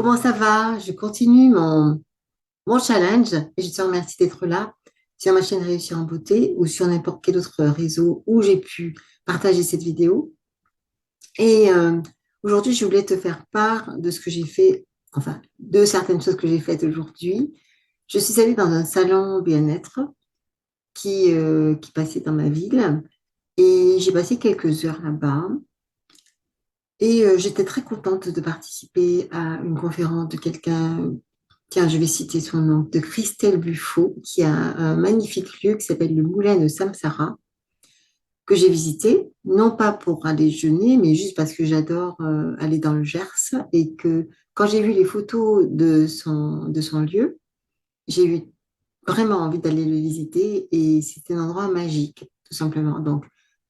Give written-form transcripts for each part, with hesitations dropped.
Comment ça va? Je continue mon challenge et je te remercie d'être là sur ma chaîne Réussir en beauté ou sur n'importe quel autre réseau où j'ai pu partager cette vidéo. Et aujourd'hui, je voulais te faire part de ce que j'ai fait, enfin, de certaines choses que j'ai faites aujourd'hui. Je suis allée dans un salon bien-être qui passait dans ma ville et j'ai passé quelques heures là-bas. Et j'étais très contente de participer à une conférence de quelqu'un, tiens, je vais citer son nom, de Christelle Buffo, qui a un magnifique lieu qui s'appelle le Moulin de Samsara, que j'ai visité, non pas pour aller jeûner, mais juste parce que j'adore aller dans le Gers et que quand j'ai vu les photos de son lieu, j'ai eu vraiment envie d'aller le visiter et c'était un endroit magique, tout simplement. Donc,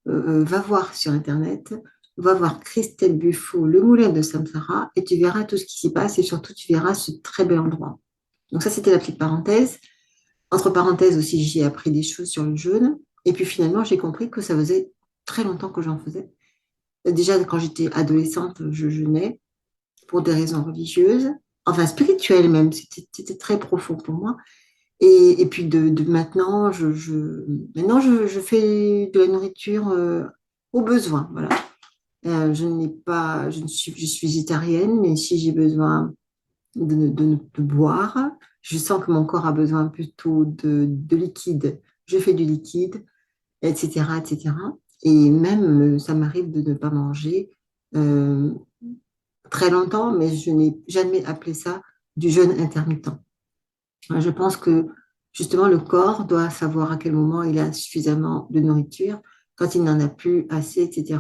va voir sur Internet, va voir Christelle Buffo, le moulin de Samsara, et tu verras tout ce qui s'y passe et surtout tu verras ce très bel endroit. Donc ça, c'était la petite parenthèse. Entre parenthèses aussi, j'ai appris des choses sur le jeûne. Et puis finalement, j'ai compris que ça faisait très longtemps que j'en faisais. Déjà, quand j'étais adolescente, je jeûnais pour des raisons religieuses, enfin spirituelles même. C'était très profond pour moi. Et puis de maintenant, maintenant je fais de la nourriture au besoin. Voilà. Je n'ai pas, je suis végétarienne, mais si j'ai besoin de boire, je sens que mon corps a besoin plutôt de liquide. Je fais du liquide, etc., etc. Et même, ça m'arrive de ne pas manger euh, très longtemps, mais je n'ai jamais appelé ça du jeûne intermittent. Je pense que justement le corps doit savoir à quel moment il a suffisamment de nourriture, quand il n'en a plus assez, etc.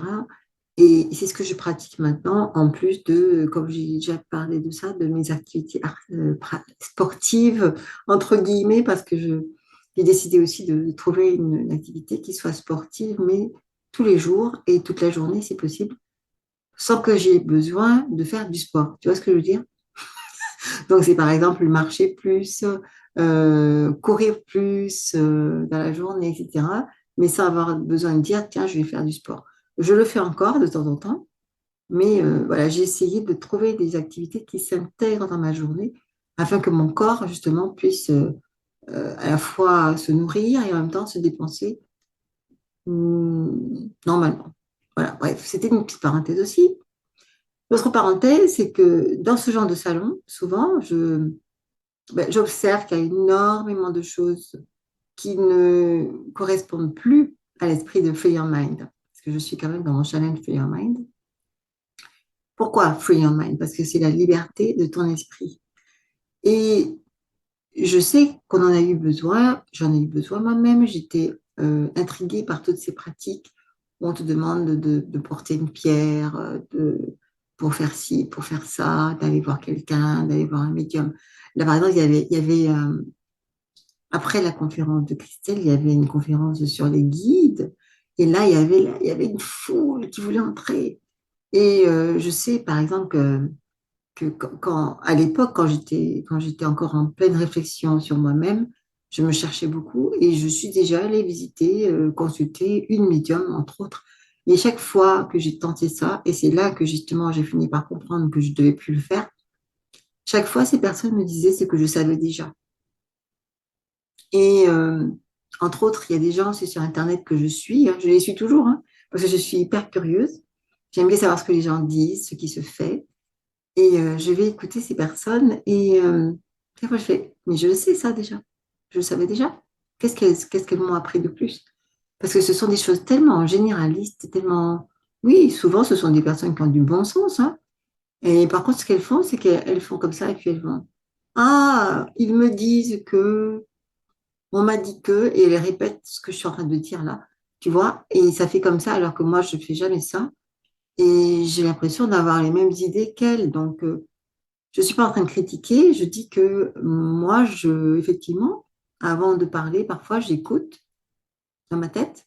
Et c'est ce que je pratique maintenant, en plus de, comme j'ai déjà parlé de ça, de mes activités sportives, entre guillemets, parce que j'ai décidé aussi de trouver une activité qui soit sportive, mais tous les jours et toute la journée, c'est possible, sans que j'ai besoin de faire du sport. Tu vois ce que je veux dire? Donc, c'est par exemple marcher plus, courir plus dans la journée, etc. Mais sans avoir besoin de dire, tiens, je vais faire du sport. Je le fais encore de temps en temps, mais voilà, j'ai essayé de trouver des activités qui s'intègrent dans ma journée afin que mon corps, justement, puisse à la fois se nourrir et en même temps se dépenser normalement. Voilà, bref, c'était une petite parenthèse aussi. L'autre parenthèse, c'est que dans ce genre de salon, souvent, j'observe qu'il y a énormément de choses qui ne correspondent plus à l'esprit de Free Your Mind. Parce que je suis quand même dans mon challenge Free Your Mind. Pourquoi Free Your Mind? Parce que c'est la liberté de ton esprit. Et je sais qu'on en a eu besoin, j'en ai eu besoin moi-même. J'étais intriguée par toutes ces pratiques où on te demande de porter une pierre, pour faire ci, pour faire ça, d'aller voir quelqu'un, d'aller voir un médium. Là, par exemple, il y avait après la conférence de Christelle, il y avait une conférence sur les guides. Et là, il y avait une foule qui voulait entrer. Et je sais, par exemple, à l'époque, quand j'étais encore en pleine réflexion sur moi-même, je me cherchais beaucoup et je suis déjà allée visiter, consulter une médium, entre autres. Et chaque fois que j'ai tenté ça, et c'est là que justement j'ai fini par comprendre que je ne devais plus le faire, chaque fois ces personnes me disaient ce que je savais déjà. Et entre autres, il y a des gens, c'est sur Internet que je suis, hein, je les suis toujours, hein, parce que je suis hyper curieuse. J'aime bien savoir ce que les gens disent, ce qui se fait. Et je vais écouter ces personnes et des fois je fais, mais je le sais ça déjà, je le savais déjà. Qu'est-ce qu'elles m'ont appris de plus? Parce que ce sont des choses tellement généralistes, tellement... Oui, souvent ce sont des personnes qui ont du bon sens, hein. Et par contre, ce qu'elles font, c'est qu'elles font comme ça et puis elles vont, ah, ils me disent que on m'a dit que, et elle répète ce que je suis en train de dire là, tu vois, et ça fait comme ça alors que moi, je ne fais jamais ça. Et j'ai l'impression d'avoir les mêmes idées qu'elle. Donc, je ne suis pas en train de critiquer, je dis que moi, effectivement, avant de parler, parfois, j'écoute dans ma tête,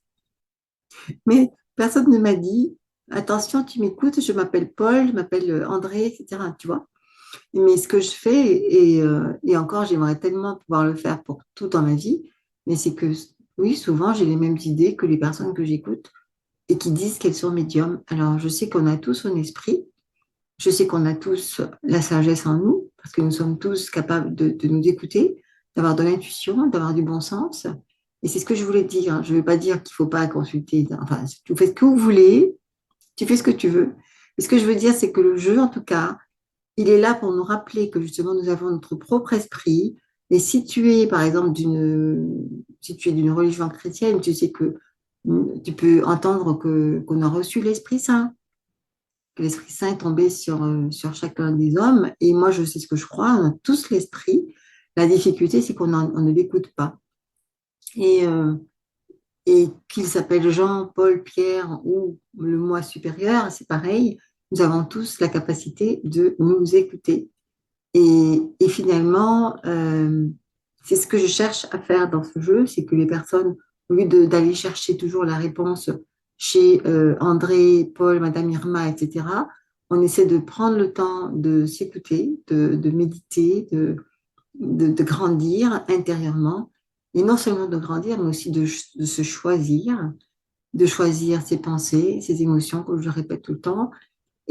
mais personne ne m'a dit, attention, tu m'écoutes, je m'appelle Paul, je m'appelle André, etc. Tu vois. Mais ce que je fais, et encore, j'aimerais tellement pouvoir le faire pour tout dans ma vie, mais c'est que oui, souvent, j'ai les mêmes idées que les personnes que j'écoute et qui disent qu'elles sont médiums. Alors, je sais qu'on a tous un esprit, Je sais qu'on a tous la sagesse en nous, parce que nous sommes tous capables de nous écouter, d'avoir de l'intuition, d'avoir du bon sens. Et c'est ce que je voulais dire, hein. Je ne veux pas dire qu'il ne faut pas consulter. Enfin, vous faites ce que vous voulez, tu fais ce que tu veux. Mais ce que je veux dire, c'est que le jeu, en tout cas, il est là pour nous rappeler que justement, nous avons notre propre esprit. Et si tu es, par exemple, si tu es d'une religion chrétienne, tu sais que tu peux entendre qu'on a reçu l'Esprit Saint, que l'Esprit Saint est tombé sur chacun des hommes. Et moi, je sais ce que je crois, on a tous l'Esprit. La difficulté, c'est on ne l'écoute pas. Et, euh, et qu'il s'appelle Jean, Paul, Pierre ou le moi supérieur, c'est pareil. Nous avons tous la capacité de nous écouter. Et finalement, c'est ce que je cherche à faire dans ce jeu, c'est que les personnes, au lieu d'aller chercher toujours la réponse chez André, Paul, Madame Irma, etc., on essaie de prendre le temps de s'écouter, de méditer, de grandir intérieurement, et non seulement de grandir, mais aussi de se choisir, de choisir ses pensées, ses émotions, comme je le répète tout le temps,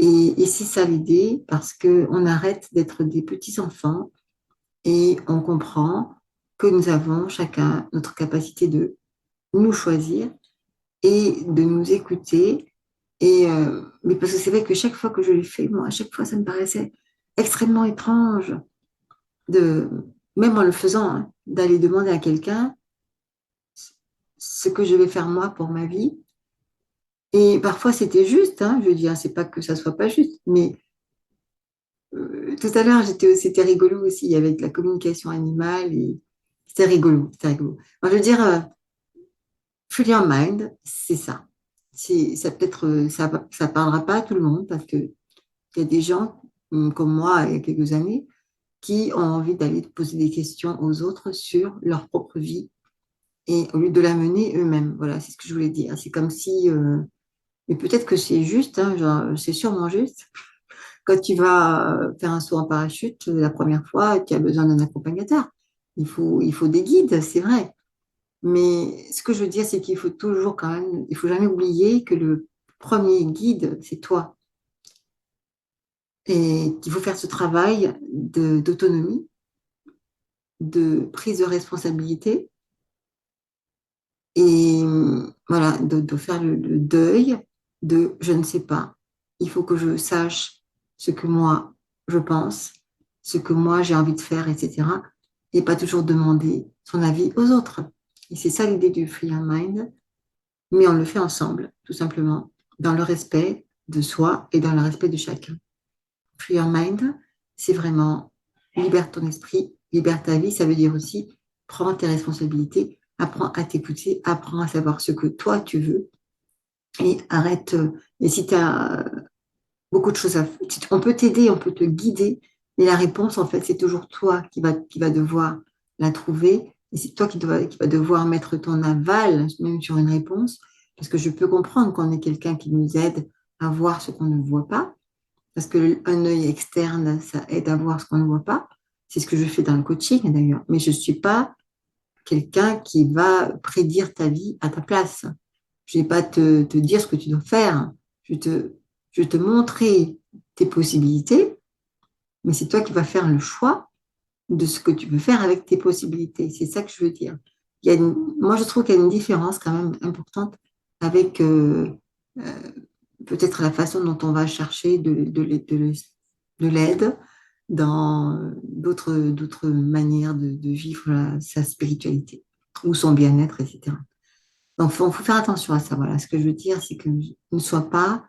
et c'est ça l'idée, parce qu'on arrête d'être des petits-enfants et on comprend que nous avons chacun notre capacité de nous choisir et de nous écouter. Mais parce que c'est vrai que chaque fois que je l'ai fait, moi, à chaque fois, ça me paraissait extrêmement étrange, de, même en le faisant, hein, d'aller demander à quelqu'un ce que je vais faire moi pour ma vie. Et parfois, c'était juste, hein, je veux dire, c'est pas que ça soit pas juste, mais tout à l'heure, c'était rigolo aussi avec la communication animale et c'était rigolo, c'était rigolo. Moi, je veux dire, free your mind, c'est ça. Ça peut-être, ça parlera pas à tout le monde parce que il y a des gens comme moi il y a quelques années qui ont envie d'aller poser des questions aux autres sur leur propre vie et au lieu de la mener eux-mêmes. Voilà, c'est ce que je voulais dire. C'est comme si, mais peut-être que c'est juste, hein, genre, c'est sûrement juste. Quand tu vas faire un saut en parachute la première fois, tu as besoin d'un accompagnateur. Il faut des guides, c'est vrai. Mais ce que je veux dire, c'est qu'il faut toujours quand même, il faut jamais oublier que le premier guide, c'est toi. Et qu'il faut faire ce travail d'autonomie, de prise de responsabilité et voilà, de faire le deuil de je ne sais pas. Il faut que je sache ce que moi je pense, ce que moi j'ai envie de faire, etc. Et pas toujours demander son avis aux autres. Et c'est ça l'idée du Free Your Mind, mais on le fait ensemble, tout simplement, dans le respect de soi et dans le respect de chacun. Free Your Mind, c'est vraiment libère ton esprit, libère ta vie, ça veut dire aussi prends tes responsabilités, apprends à t'écouter, apprends à savoir ce que toi tu veux et arrête. Et si tu as beaucoup de choses à faire, on peut t'aider, on peut te guider, mais la réponse, en fait, c'est toujours toi qui va devoir la trouver et c'est toi qui va devoir mettre ton aval, même sur une réponse, parce que je peux comprendre qu'on est quelqu'un qui nous aide à voir ce qu'on ne voit pas parce qu'un œil externe, ça aide à voir ce qu'on ne voit pas. C'est ce que je fais dans le coaching d'ailleurs. Mais je ne suis pas quelqu'un qui va prédire ta vie à ta place. Je ne vais pas te dire ce que tu dois faire. Je vais te montrer tes possibilités, mais c'est toi qui vas faire le choix de ce que tu veux faire avec tes possibilités. C'est ça que je veux dire. Moi, je trouve qu'il y a une différence quand même importante avec euh, peut-être la façon dont on va chercher de l'aide dans d'autres manières de vivre sa spiritualité ou son bien-être, etc. Donc, faut faire attention à ça. Voilà. Ce que je veux dire, c'est que ne sois pas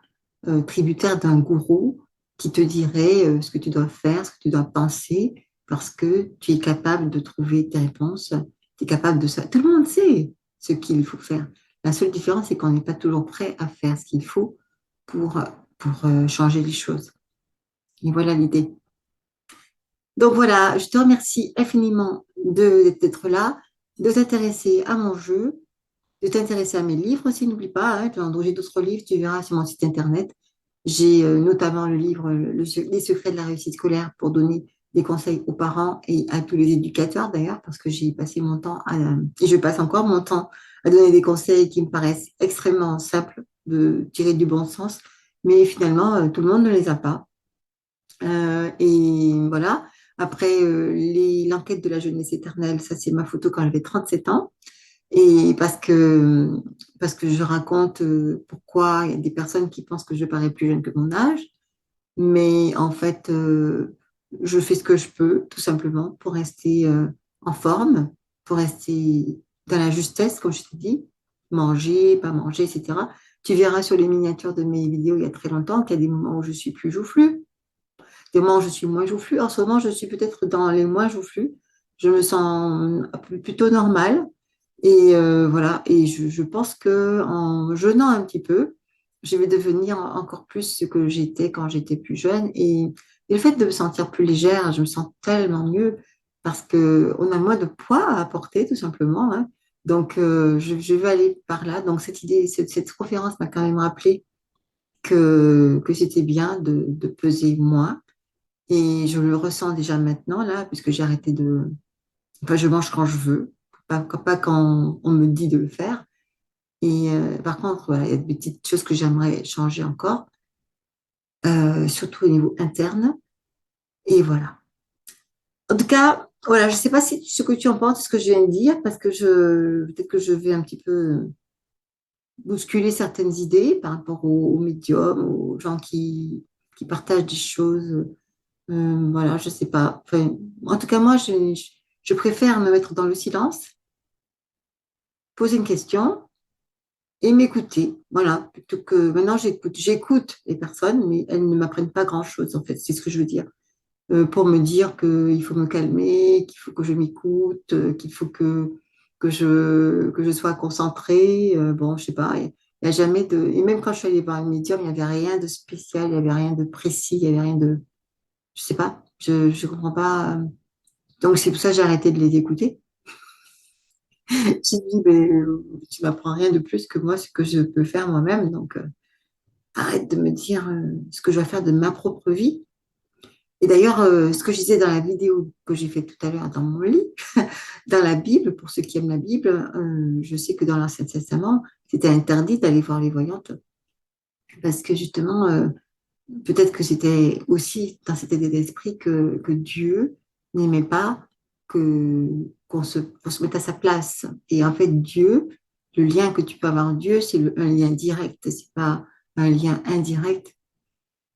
tributaire d'un gourou qui te dirait ce que tu dois faire, ce que tu dois penser, parce que tu es capable de trouver tes réponses, tu es capable de ça. Tout le monde sait ce qu'il faut faire. La seule différence, c'est qu'on n'est pas toujours prêt à faire ce qu'il faut pour, pour changer les choses. Et voilà l'idée. Donc voilà, je te remercie infiniment d'être là, de t'intéresser à mon jeu, de t'intéresser à mes livres aussi, n'oublie pas, hein, j'ai d'autres livres, tu verras sur mon site internet. J'ai notamment le livre Les secrets de la réussite scolaire pour donner des conseils aux parents et à tous les éducateurs d'ailleurs, parce que j'ai passé mon temps et je passe encore mon temps à donner des conseils qui me paraissent extrêmement simples de tirer du bon sens, mais finalement, tout le monde ne les a pas. Et voilà. Après, l'enquête de la jeunesse éternelle, ça c'est ma photo quand j'avais 37 ans. Et parce que je raconte pourquoi il y a des personnes qui pensent que je parais plus jeune que mon âge. Mais en fait, je fais ce que je peux, tout simplement, pour rester en forme, pour rester dans la justesse, comme je t'ai dit, manger, pas manger, etc. Tu verras sur les miniatures de mes vidéos il y a très longtemps qu'il y a des moments où je suis plus joufflue, des moments où je suis moins joufflue. En ce moment, je suis peut-être dans les moins joufflus. Je me sens plutôt normale. Et voilà, et je pense que en jeûnant un petit peu, je vais devenir encore plus ce que j'étais quand j'étais plus jeune. Et le fait de me sentir plus légère, je me sens tellement mieux parce que on a moins de poids à apporter, tout simplement, hein. Donc, je vais aller par là. Donc, cette idée, cette conférence m'a quand même rappelé que c'était bien de peser moins. Et je le ressens déjà maintenant, là, puisque j'ai arrêté de... Enfin, je mange quand je veux, pas quand on me dit de le faire. Et par contre, voilà, il y a des petites choses que j'aimerais changer encore, surtout au niveau interne. Et voilà. En tout cas, voilà, je ne sais pas si ce que tu en penses, ce que je viens de dire, parce que peut-être que je vais un petit peu bousculer certaines idées par rapport aux médiums, aux gens qui partagent des choses. Voilà, je ne sais pas. Enfin, en tout cas, moi, je préfère me mettre dans le silence, poser une question et m'écouter. Voilà, plutôt que maintenant j'écoute les personnes, mais elles ne m'apprennent pas grand-chose en fait, c'est ce que je veux dire. Pour me dire qu'il faut me calmer, qu'il faut que je m'écoute, qu'il faut que je sois concentrée. Bon, je sais pas, il y a jamais de. Et même quand je suis allée voir une médium, il n'y avait rien de spécial, il n'y avait rien de précis, il n'y avait rien de. Je sais pas, je comprends pas. Donc c'est pour ça que j'ai arrêté de les écouter. J'ai dit, mais tu m'apprends rien de plus que moi, ce que je peux faire moi-même. Donc, arrête de me dire ce que je dois faire de ma propre vie. Et d'ailleurs, ce que je disais dans la vidéo que j'ai faite tout à l'heure dans mon lit, dans la Bible, pour ceux qui aiment la Bible, je sais que dans l'Ancien Testament, c'était interdit d'aller voir les voyantes parce que justement, peut-être que c'était aussi dans cet état d'esprit que Dieu n'aimait pas qu'on se mette à sa place. Et en fait, Dieu, le lien que tu peux avoir avec Dieu, c'est un lien direct, c'est pas un lien indirect.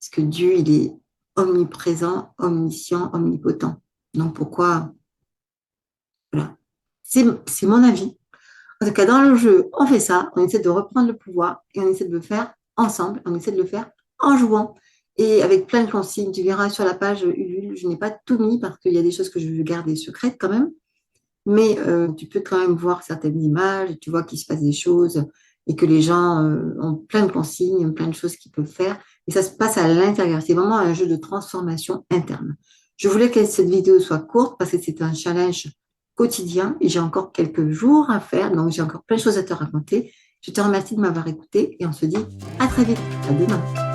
Parce que Dieu, il est omniprésent, omniscient, omnipotent. Donc pourquoi, voilà. C'est mon avis. En tout cas, dans le jeu, on fait ça, on essaie de reprendre le pouvoir et on essaie de le faire ensemble, on essaie de le faire en jouant et avec plein de consignes. Tu verras sur la page Ulule, je n'ai pas tout mis parce qu'il y a des choses que je veux garder secrètes quand même, mais tu peux quand même voir certaines images, et tu vois qu'il se passe des choses et que les gens ont plein de consignes, plein de choses qu'ils peuvent faire et ça se passe à l'intérieur. C'est vraiment un jeu de transformation interne. Je voulais que cette vidéo soit courte parce que c'est un challenge quotidien et j'ai encore quelques jours à faire, donc j'ai encore plein de choses à te raconter. Je te remercie de m'avoir écouté et on se dit à très vite. À demain.